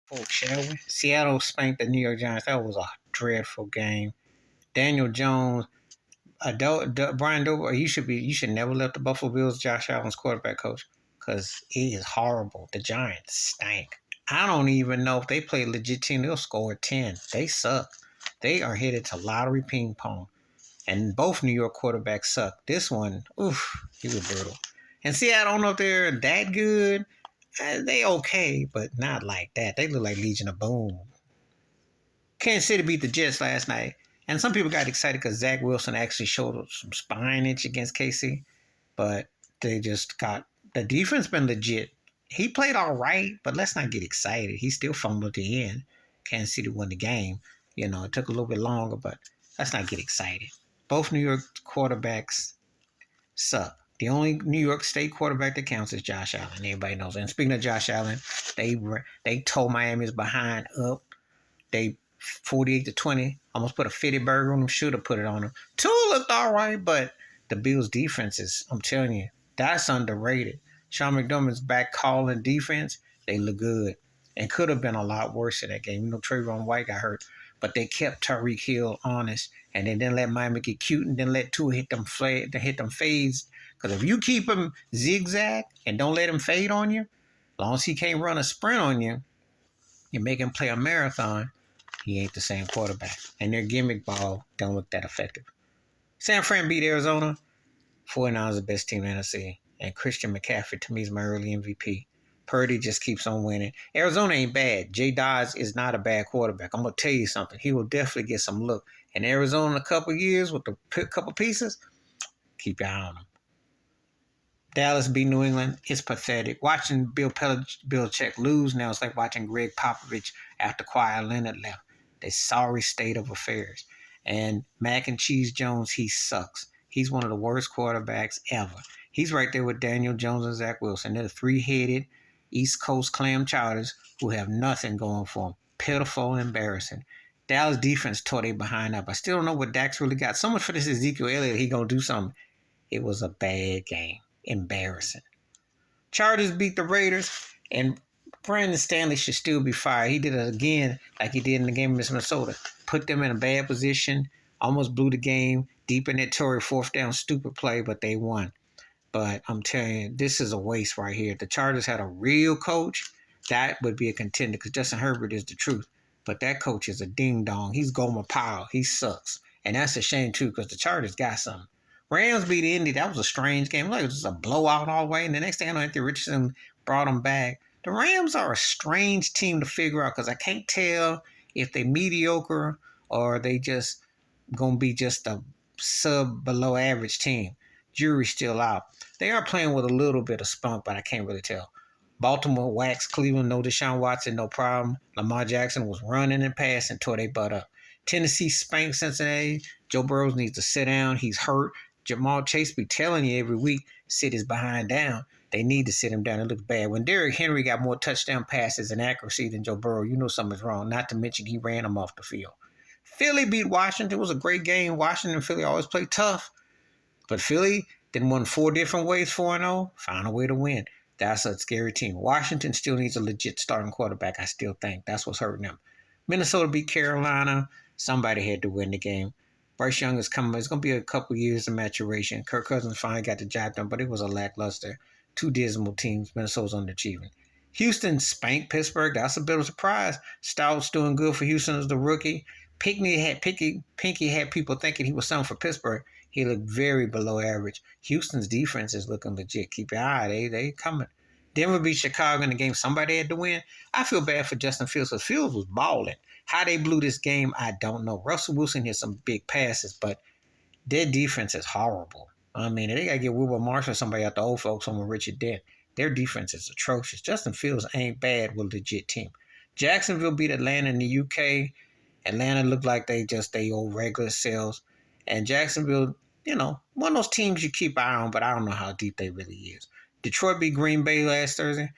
Folks, shall we? Seattle spanked the New York Giants. That was a dreadful game. Daniel Jones, Brian Dober, you should never let the Buffalo Bills Josh Allen's quarterback coach because it is horrible. The Giants stank. I don't even know if they play a legit team, they'll score 10. They suck. They are headed to lottery ping pong. And both New York quarterbacks suck. This one, oof, he was brutal. And see, I don't know if they're that good. They okay, but not like that. They look like Legion of Boom. Kansas City beat the Jets last night. And some people got excited because Zach Wilson actually showed some spine itch against KC. But they just got the defense been legit. He played all right, but let's not get excited. He still fumbled at the end. Kansas City won the game. You know, it took a little bit longer, but let's not get excited. Both New York quarterbacks suck. The only New York State quarterback that counts is Josh Allen. Everybody knows. And speaking of Josh Allen, they tore Miami's behind up. They 48-20. Almost put a 50 burger on them. Should have put it on them. Tua looked all right, but the Bills' defense is, I'm telling you, that's underrated. Sean McDermott's back calling defense. They look good. And could have been a lot worse in that game. You know, Trayvon White got hurt. But they kept Tyreek Hill honest. And they didn't let Miami get cute and didn't let Tua hit them fades. Because if you keep him zigzag and don't let him fade on you, as long as he can't run a sprint on you, you make him play a marathon, he ain't the same quarterback. And their gimmick ball don't look that effective. San Fran beat Arizona. 49ers the best team in the NFC. And Christian McCaffrey, to me, is my early MVP. Purdy just keeps on winning. Arizona ain't bad. Jay Dodds is not a bad quarterback. I'm going to tell you something. He will definitely get some look. And Arizona in a couple of years with a couple pieces, keep your eye on them. Dallas beat New England. It's pathetic. Watching Bill Belichick lose now, it's like watching Greg Popovich after Kawhi Leonard left. The sorry state of affairs. And Mac and Cheese Jones, he sucks. He's one of the worst quarterbacks ever. He's right there with Daniel Jones and Zach Wilson. They're the three-headed East Coast clam chowders who have nothing going for them. Pitiful and embarrassing. Dallas defense tore they behind up. I still don't know what Dak's really got. So much for this Ezekiel Elliott, he going to do something. It was a bad game. Embarrassing. Chargers beat the Raiders, and Brandon Stanley should still be fired. He did it again like he did in the game against Minnesota. Put them in a bad position, almost blew the game, deep in that Tory fourth down stupid play, but they won. But I'm telling you, this is a waste right here. If the Chargers had a real coach, that would be a contender because Justin Herbert is the truth. But that coach is a ding-dong. He's Gomer Powell. He sucks. And that's a shame, too, because the Chargers got something. Rams beat Indy. That was a strange game. Look, it was just a blowout all the way. And the next thing I know, Anthony Richardson brought them back. The Rams are a strange team to figure out because I can't tell if they mediocre or they just going to be just a below average team. Jury's still out. They are playing with a little bit of spunk, but I can't really tell. Baltimore waxed Cleveland, no Deshaun Watson, no problem. Lamar Jackson was running and passing, tore they butt up. Tennessee spanked Cincinnati. Joe Burrow needs to sit down. He's hurt. Jamal Chase be telling you every week, sit his behind down. They need to sit him down. It looks bad. When Derrick Henry got more touchdown passes and accuracy than Joe Burrow, you know something's wrong. Not to mention he ran him off the field. Philly beat Washington. It was a great game. Washington and Philly always play tough. But Philly then won 4 different ways, 4-0. Found a way to win. That's a scary team. Washington still needs a legit starting quarterback, I still think. That's what's hurting them. Minnesota beat Carolina. Somebody had to win the game. Bryce Young is coming. It's going to be a couple years of maturation. Kirk Cousins finally got the job done, but it was a lackluster. 2 dismal teams. Minnesota's underachieving. Houston spanked Pittsburgh. That's a bit of a surprise. Stout's doing good for Houston as the rookie. Pinky had people thinking he was something for Pittsburgh. He looked very below average. Houston's defense is looking legit. Keep your eye. They coming. Denver beat Chicago in the game somebody had to win. I feel bad for Justin Fields because Fields was balling. How they blew this game, I don't know. Russell Wilson hit some big passes, but their defense is horrible. I mean, they got to get Wilbur Marshall or somebody out the old folks home with Richard Dent. Their defense is atrocious. Justin Fields ain't bad with a legit team. Jacksonville beat Atlanta in the UK. Atlanta looked like they old regular selves. And Jacksonville, one of those teams you keep an eye on, but I don't know how deep they really is. Detroit beat Green Bay last Thursday.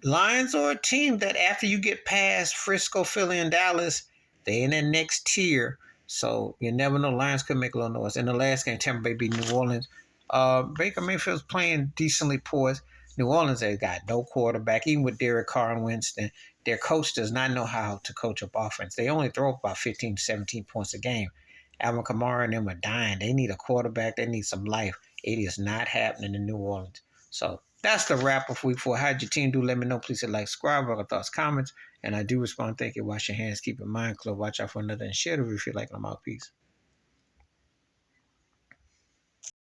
Lions are a team that after you get past Frisco, Philly, and Dallas, they're in that next tier. So you never know. Lions could make a little noise. In the last game, Tampa Bay beat New Orleans. Baker Mayfield's playing decently poised. New Orleans, they got no quarterback. Even with Derek Carr and Winston, Their coach does not know how to coach up offense. They only throw about 15 to 17 points a game. Alvin Kamara and them are dying. They need a quarterback. They need some life. It is not happening in New Orleans. So that's the wrap of week 4. How'd your team do? Let me know. Please hit like, subscribe, other thoughts, comments. And I do respond. Thank you. Wash your hands. Keep your mind clear. Watch out for another. And share the review if you like. I'm out. Peace.